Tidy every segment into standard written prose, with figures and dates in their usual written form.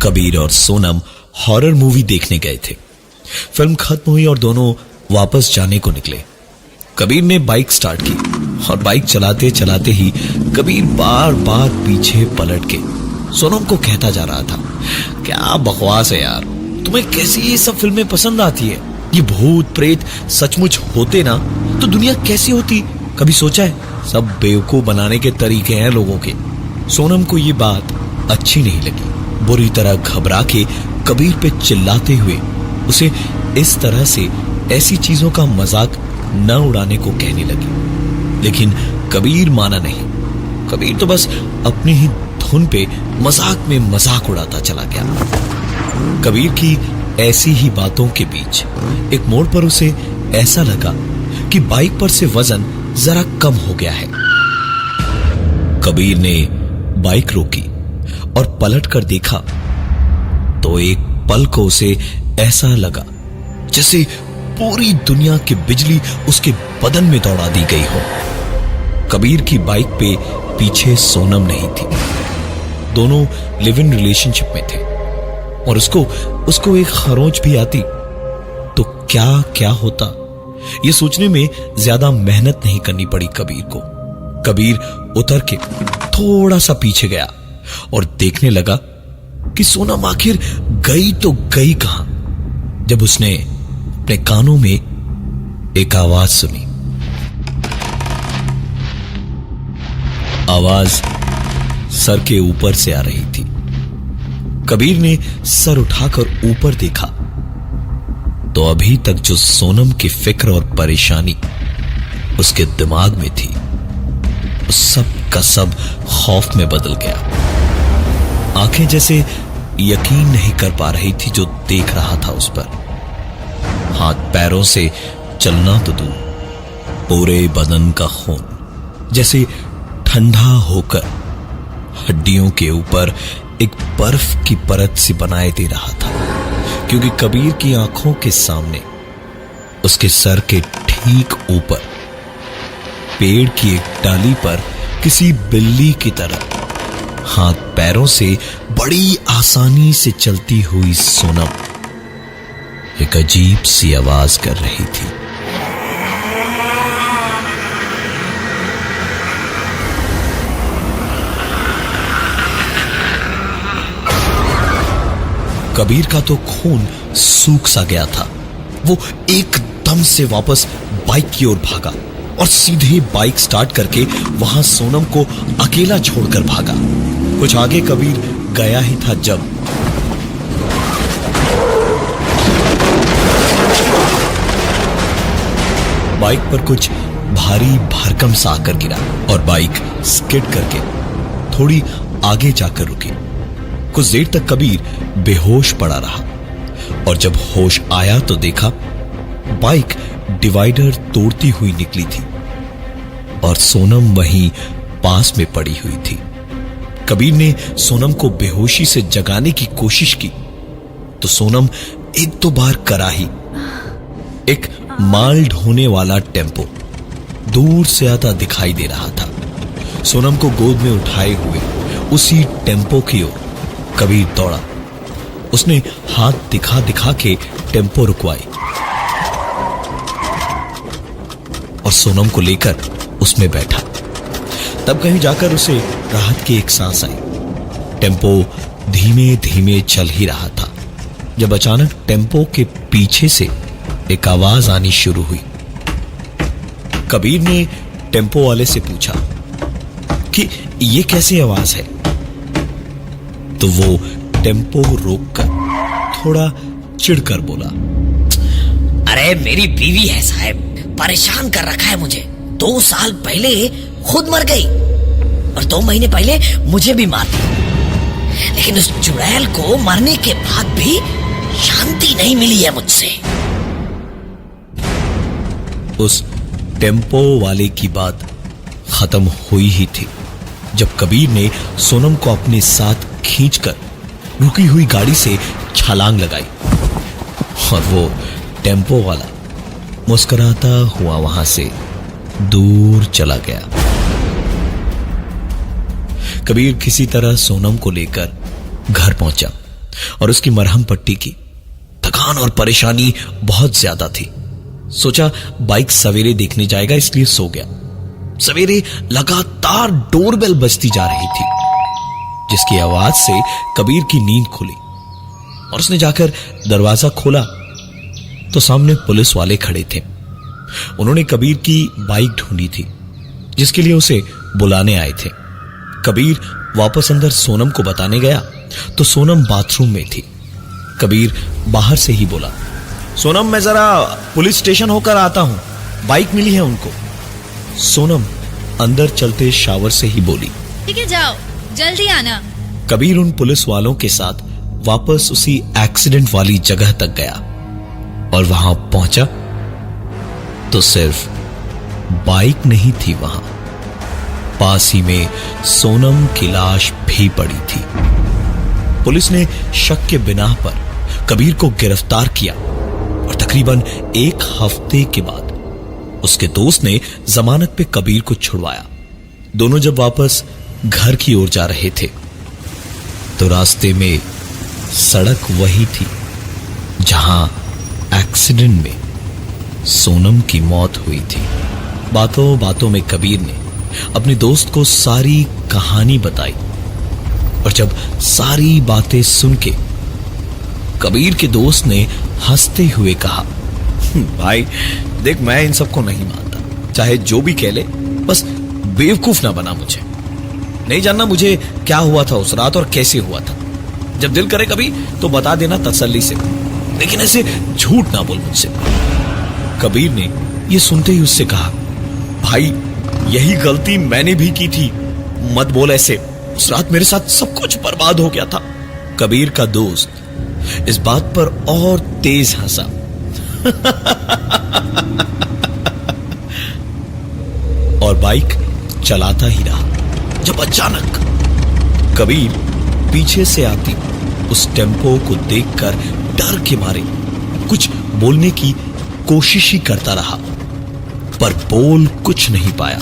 कबीर और Sonam horror movie देखने गए थे। फिल्म खत्म हुई और दोनों वापस जाने को निकले। कबीर ने बाइक स्टार्ट की और बाइक चलाते चलाते ही कबीर बार बार पीछे पलट के सोनम को कहता जा रहा था, क्या बकवास है यार, तुम्हें कैसी ये सब फिल्में पसंद आती है? ये भूत प्रेत सचमुच होते ना तो दुनिया कैसी होती? कभी सोचा है? सब बेवकूफ बनाने के तरीके हैं लोगों के। सोनम को ये बात अच्छी नहीं लगी। बुरी तरह घबरा के कबीर पे चिल्लाते हुए उसे इस तरह से ऐसी चीजों का मजाक न उड़ाने को कहने लगी। लेकिन कबीर माना नहीं। कबीर तो बस अपनी ही धुन पे मजाक में मजाक उड़ाता चला गया। कबीर की ऐसी ही बातों के बीच एक मोड़ पर उसे ऐसा लगा कि बाइक पर से वजन जरा कम हो गया है। कबीर ने बाइक रोकी और पलट कर देखा तो एक पल को उसे ऐसा लगा जैसे पूरी दुनिया की बिजली उसके बदन में दौड़ा दी गई हो। कबीर की बाइक पे पीछे सोनम नहीं थी। दोनों लिव इन रिलेशनशिप में थे और उसको एक खरोंच भी आती तो क्या क्या होता, ये सोचने में ज्यादा मेहनत नहीं करनी पड़ी कबीर को। कबीर उतर के थोड़ा सा पीछे गया और देखने लगा कि सोनम आखिर गई तो गई कहां, जब उसने अपने कानों में एक आवाज सुनी। आवाज सर के ऊपर से आ रही थी। कबीर ने सर उठाकर ऊपर देखा तो अभी तक जो सोनम की फिक्र और परेशानी उसके दिमाग में थी, उस सब का सब खौफ में बदल गया। आंखें जैसे यकीन नहीं कर पा रही थी जो देख रहा था उस पर। हाथ पैरों से चलना तो दूर, पूरे बदन का खून जैसे ठंडा होकर हड्डियों के ऊपर एक बर्फ की परत सी बनाए दे रहा था, क्योंकि कबीर की आंखों के सामने उसके सर के ठीक ऊपर पेड़ की एक डाली पर किसी बिल्ली की तरह हाथ पैरों से बड़ी आसानी से चलती हुई सोनम एक अजीब सी आवाज कर रही थी। कबीर का तो खून सूख सा गया था। वो एकदम से वापस बाइक की ओर भागा और सीधे बाइक स्टार्ट करके वहां सोनम को अकेला छोड़कर भागा। कुछ आगे कबीर गया ही था जब बाइक पर कुछ भारी भरकम सा आकर गिरा और बाइक स्किड करके थोड़ी आगे जाकर रुकी। कुछ देर तक कबीर बेहोश पड़ा रहा और जब होश आया तो देखा बाइक डिवाइडर तोड़ती हुई निकली थी और सोनम वहीं पास में पड़ी हुई थी। कबीर ने सोनम को बेहोशी से जगाने की कोशिश की तो सोनम एक दो बार कराही। एक माल ढोने वाला टेम्पो दूर से आता दिखाई दे रहा था। सोनम को गोद में उठाए हुए उसी टेम्पो की ओर कबीर दौड़ा। उसने हाथ दिखा दिखा के टेम्पो रुकवाई और सोनम को लेकर उसमें बैठा। तब कहीं जाकर उसे राहत की एक सांस आई। टेम्पो धीमे धीमे चल ही रहा था जब अचानक टेम्पो के पीछे से एक आवाज आनी शुरू हुई। कबीर ने टेम्पो वाले से पूछा कि ये कैसी आवाज है, तो वो टेम्पो रोककर थोड़ा चिढ़कर बोला, अरे मेरी बीवी है साहब, परेशान कर रखा है मुझे। 2 साल पहले खुद मर गई और 2 महीने पहले मुझे भी मार दिया, लेकिन उस चुड़ैल को मरने के बाद भी शांति नहीं मिली है मुझसे। उस टेम्पो वाले की बात खत्म हुई ही थी जब कबीर ने सोनम को अपने साथ खींचकर रुकी हुई गाड़ी से छलांग लगाई और वो टेम्पो वाला मुस्कुराता हुआ वहां से दूर चला गया। कबीर किसी तरह सोनम को लेकर घर पहुंचा और उसकी मरहम पट्टी की। थकान और परेशानी बहुत ज्यादा थी। सोचा बाइक सवेरे देखने जाएगा, इसलिए सो गया। सवेरे लगातार डोरबेल बजती जा रही थी, जिसकी आवाज से कबीर की नींद खुली और उसने जाकर दरवाजा खोला तो सामने पुलिस वाले खड़े थे। उन्होंने कबीर की बाइक ढूंढी थी, जिसके लिए उसे बुलाने आए थे। कबीर वापस अंदर सोनम को बताने गया तो सोनम बाथरूम में थी। कबीर बाहर से ही बोला, सोनम मैं जरा पुलिस स्टेशन होकर आता हूं, बाइक मिली है उनको। सोनम अंदर चलते शावर से ही बोली, ठीक है जाओ, जल्दी आना। कबीर उन पुलिस वालों के साथ वापस उसी एक्सीडेंट वाली जगह तक गया और वहां पहुंचा तो सिर्फ बाइक नहीं थी वहां, पास ही में सोनम की लाश भी पड़ी थी। पुलिस ने शक के बिना पर कबीर को गिरफ्तार किया और तकरीबन 1 हफ्ते के बाद उसके दोस्त ने जमानत पे कबीर को छुड़वाया। दोनों जब वापस घर की ओर जा रहे थे तो रास्ते में सड़क वही थी जहां एक्सीडेंट में सोनम की मौत हुई थी। बातों बातों में कबीर ने अपने दोस्त को सारी कहानी बताई और जब सारी बातें सुन के कबीर के दोस्त ने हंसते हुए कहा, भाई देख, मैं इन सबको नहीं मानता, चाहे जो भी कह ले, बस बेवकूफ ना बना मुझे। नहीं जानना मुझे क्या हुआ था उस रात और कैसे हुआ था। जब दिल करे कभी तो बता देना तसल्ली से, लेकिन ऐसे झूठ ना बोल मुझसे। कबीर ने यह सुनते ही उससे कहा, भाई यही गलती मैंने भी की थी, मत बोल ऐसे, उस रात मेरे साथ सब कुछ बर्बाद हो गया था। कबीर का दोस्त इस बात पर और तेज हंसा। और बाइक चलाता ही रहा जब अचानक कबीर पीछे से आती उस टेम्पो को देखकर डर के मारे कुछ बोलने की कोशिश ही करता रहा, पर बोल कुछ नहीं पाया।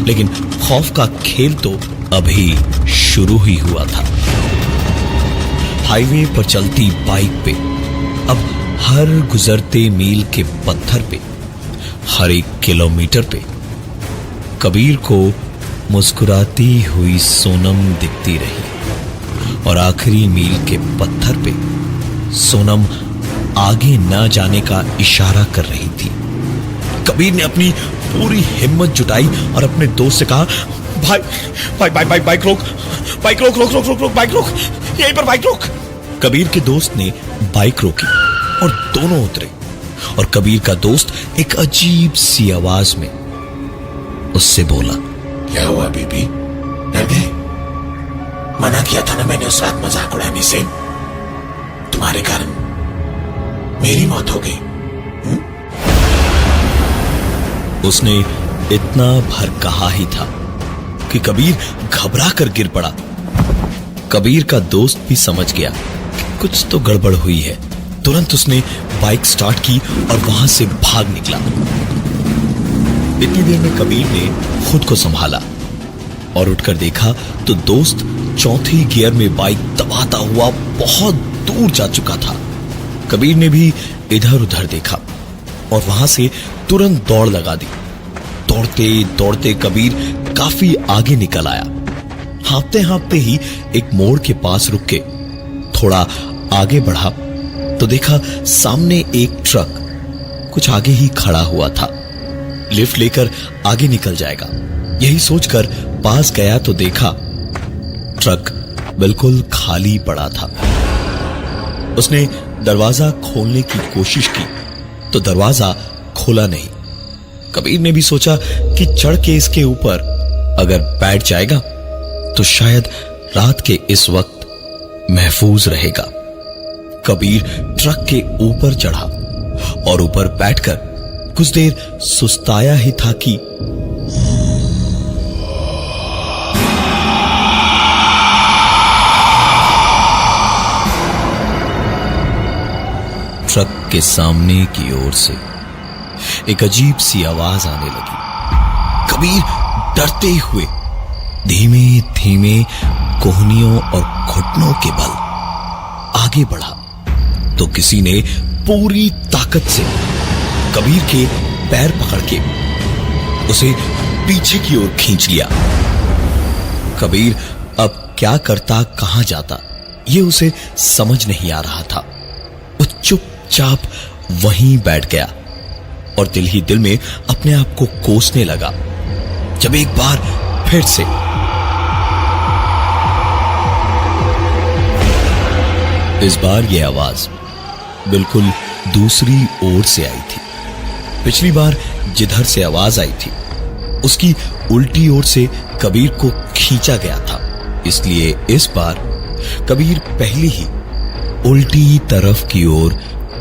लेकिन खौफ का खेल तो अभी शुरू ही हुआ था। हाईवे पर चलती बाइक पे अब हर गुजरते मील के पत्थर पे, हर 1 किलोमीटर पे कबीर को मुस्कुराती हुई सोनम दिखती रही और आखिरी मील के पत्थर पे सोनम आगे न जाने का इशारा कर रही थी। कबीर ने अपनी पूरी हिम्मत जुटाई और अपने दोस्त से कहा, भाई भाई भाई भाई बाइक रोक, बाइक रोक रोक रोक रोक रोक बाइक रोक, यहीं पर बाइक रोक। कबीर के दोस्त ने बाइक रोकी और दोनों उतरे और कबीर का दोस्त एक अजीब सी आवाज में उससे बोला, क्या हुआ बीबी, डर गए? मना किया था ना मैंने उस रात मजाक उड़ाने से, तुम्हारे कारण मेरी मौत हो गई। उसने इतना भर कहा ही था कि कबीर घबरा कर गिर पड़ा। कबीर का दोस्त भी समझ गया कि कुछ तो गड़बड़ हुई है। तुरंत उसने बाइक स्टार्ट की और वहां से भाग निकला। इतनी देर में कबीर ने खुद को संभाला और उठकर देखा तो दोस्त चौथे गियर में बाइक दबाता हुआ बहुत दूर जा चुका था। कबीर ने भी इधर उधर देखा और वहां से तुरंत दौड़ लगा दी। दौड़ते दौड़ते कबीर काफी आगे निकल आया। हाँफते हाँफते ही एक मोड़ के पास रुक के थोड़ा आगे बढ़ा तो देखा सामने एक ट्रक कुछ आगे ही खड़ा हुआ था। लिफ्ट लेकर आगे निकल जाएगा, यही सोचकर पास गया तो देखा ट्रक बिल्कुल खाली पड़ा था। उसने दरवाजा खोलने की कोशिश की तो दरवाजा खोला नहीं। कबीर ने भी सोचा कि चढ़ के इसके ऊपर अगर बैठ जाएगा तो शायद रात के इस वक्त महफूज रहेगा। कबीर ट्रक के ऊपर चढ़ा और ऊपर बैठकर कुछ देर सुस्ताया ही था कि ट्रक के सामने की ओर से एक अजीब सी आवाज आने लगी। कबीर डरते हुए धीमे धीमे कोहनियों और घुटनों के बल आगे बढ़ा तो किसी ने पूरी ताकत से कबीर के पैर पकड़ के उसे पीछे की ओर खींच लिया। कबीर अब क्या करता, कहां जाता, ये उसे समझ नहीं आ रहा था। वो चुपचाप वहीं बैठ गया और दिल ही दिल में अपने आप को कोसने लगा, जब एक बार फिर से इस बार यह आवाज बिल्कुल दूसरी ओर से आई थी। पिछली बार जिधर से आवाज आई थी उसकी उल्टी ओर से कबीर को खींचा गया था, इसलिए इस बार कबीर पहले ही उल्टी तरफ की ओर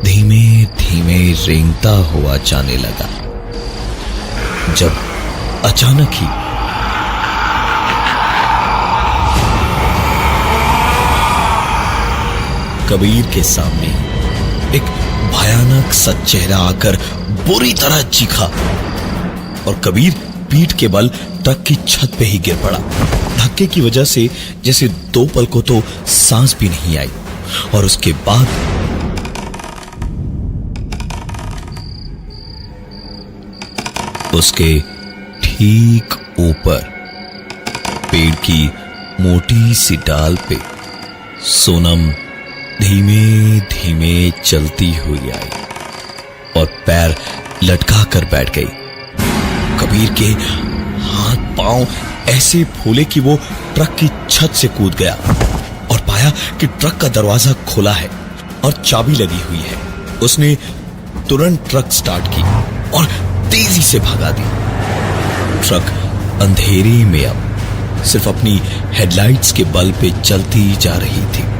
धीमे धीमे रेंगता हुआ जाने लगा, जब अचानक ही कबीर के सामने एक भयानक सा चेहरा आकर बुरी तरह चीखा और कबीर पीठ के बल ट्रक की छत पे ही गिर पड़ा। धक्के की वजह से जैसे 2 पल को तो सांस भी नहीं आई और उसके बाद उसके ठीक ऊपर पेड़ की मोटी सी डाल पे सोनम धीमे धीमे चलती हुई आई और पैर लटका कर बैठ गई। कबीर के हाथ पांव ऐसे फूले कि वो ट्रक की छत से कूद गया और पाया कि ट्रक का दरवाजा खुला है और चाबी लगी हुई है। उसने तुरंत ट्रक स्टार्ट की और तेजी से भगा दी। ट्रक अंधेरे में अब सिर्फ अपनी हेडलाइट्स के बल पे चलती जा रही थी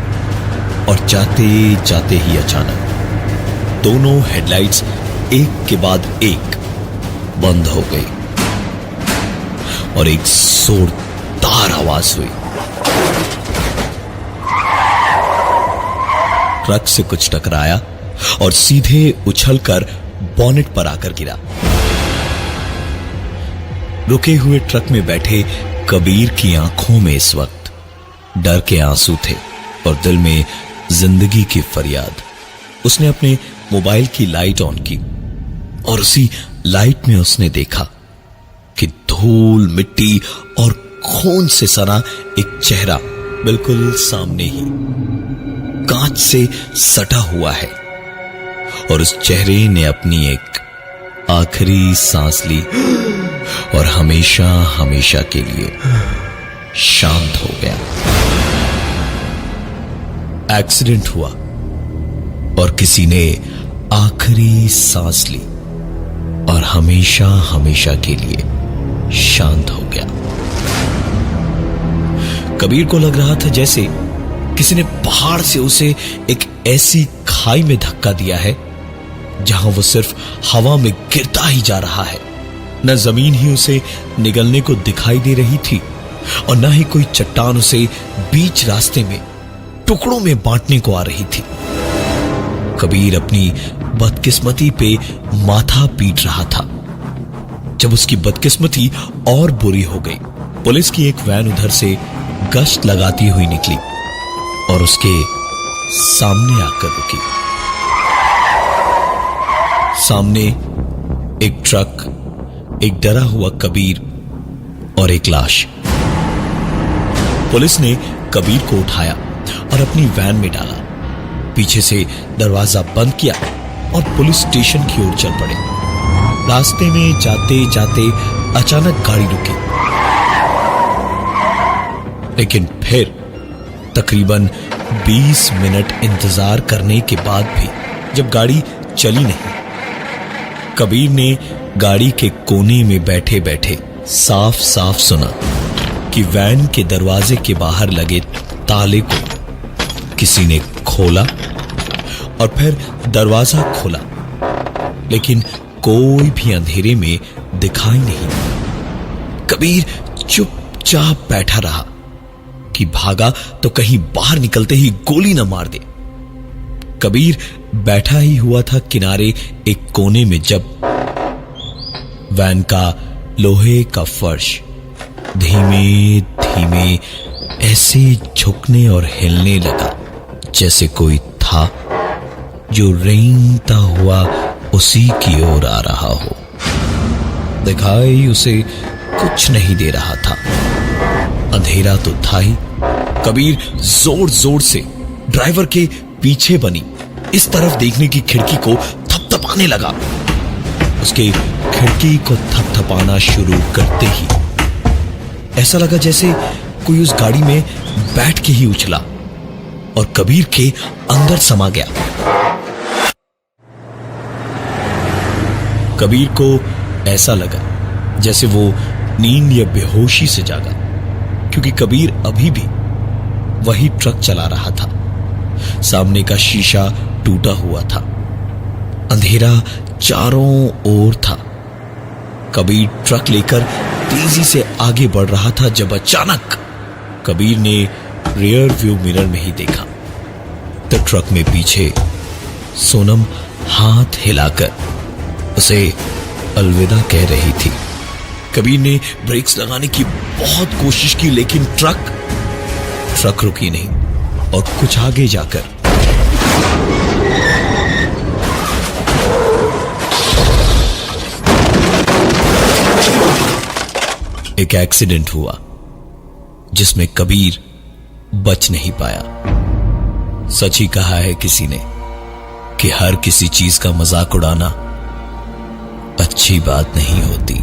और जाते जाते ही अचानक दोनों हेडलाइट्स एक के बाद एक बंद हो गई और एक जोरदार आवाज हुई। ट्रक से कुछ टकराया और सीधे उछलकर बॉनेट पर आकर गिरा। रुके हुए ट्रक में बैठे कबीर की आंखों में इस वक्त डर के आंसू थे और दिल में जिंदगी की फरियाद। उसने अपने मोबाइल की लाइट ऑन की और उसी लाइट में उसने देखा कि धूल, मिट्टी और खून से सना एक चेहरा बिल्कुल सामने ही कांच से सटा हुआ है और उस चेहरे ने अपनी एक आखिरी सांस ली और हमेशा हमेशा के लिए शांत हो गया। एक्सीडेंट हुआ और किसी ने आखिरी सांस ली और हमेशा हमेशा के लिए शांत हो गया। कबीर को लग रहा था जैसे किसी ने पहाड़ से उसे एक ऐसी खाई में धक्का दिया है जहां वो सिर्फ हवा में गिरता ही जा रहा है। न जमीन ही उसे निगलने को दिखाई दे रही थी और न ही कोई चट्टान उसे बीच रास्ते में टुकड़ों में बांटने को आ रही थी। कबीर अपनी बदकिस्मती पे माथा पीट रहा था जब उसकी बदकिस्मती और बुरी हो गई। पुलिस की एक वैन उधर से गश्त लगाती हुई निकली और उसके सामने आकर रुकी। सामने एक ट्रक, एक डरा हुआ कबीर और एक लाश। पुलिस ने कबीर को उठाया और अपनी वैन में डाला, पीछे से दरवाजा बंद किया और पुलिस स्टेशन की ओर चल पड़े। रास्ते में जाते जाते अचानक गाड़ी रुकी, लेकिन फिर तकरीबन 20 मिनट इंतजार करने के बाद भी जब गाड़ी चली नहीं, कबीर ने गाड़ी के कोने में बैठे बैठे साफ साफ सुना कि वैन के दरवाजे के बाहर लगे ताले को किसी ने खोला और फिर दरवाजा खोला, लेकिन कोई भी अंधेरे में दिखाई नहीं। कबीर चुपचाप बैठा रहा कि भागा तो कहीं बाहर निकलते ही गोली न मार दे। कबीर बैठा ही हुआ था किनारे एक कोने में जब वैन का लोहे का फर्श धीमे धीमे ऐसे झुकने और हिलने लगा जैसे कोई था जो रेंगता हुआ उसी की ओर आ रहा हो। दिखाई उसे कुछ नहीं दे रहा था, अंधेरा तो था ही। कबीर जोर जोर से ड्राइवर के पीछे बनी इस तरफ देखने की खिड़की को थपथपाने लगा। उसके खिड़की को थपथपाना शुरू करते ही ऐसा लगा जैसे कोई उस गाड़ी में बैठ के ही उछला और कबीर के अंदर समा गया। कबीर को ऐसा लगा जैसे वो नींद या बेहोशी से जागा, क्योंकि कबीर अभी भी वही ट्रक चला रहा था। सामने का शीशा टूटा हुआ था, अंधेरा चारों ओर था। कबीर ट्रक लेकर तेजी से आगे बढ़ रहा था जब अचानक कबीर ने रियर व्यू मिरर में ही देखा तो ट्रक में पीछे सोनम हाथ हिलाकर उसे अलविदा कह रही थी। कबीर ने ब्रेक्स लगाने की बहुत कोशिश की, लेकिन ट्रक रुकी नहीं और कुछ आगे जाकर एक एक्सीडेंट हुआ जिसमें कबीर बच नहीं पाया। सच ही कहा है किसी ने कि हर किसी चीज का मजाक उड़ाना अच्छी बात नहीं होती।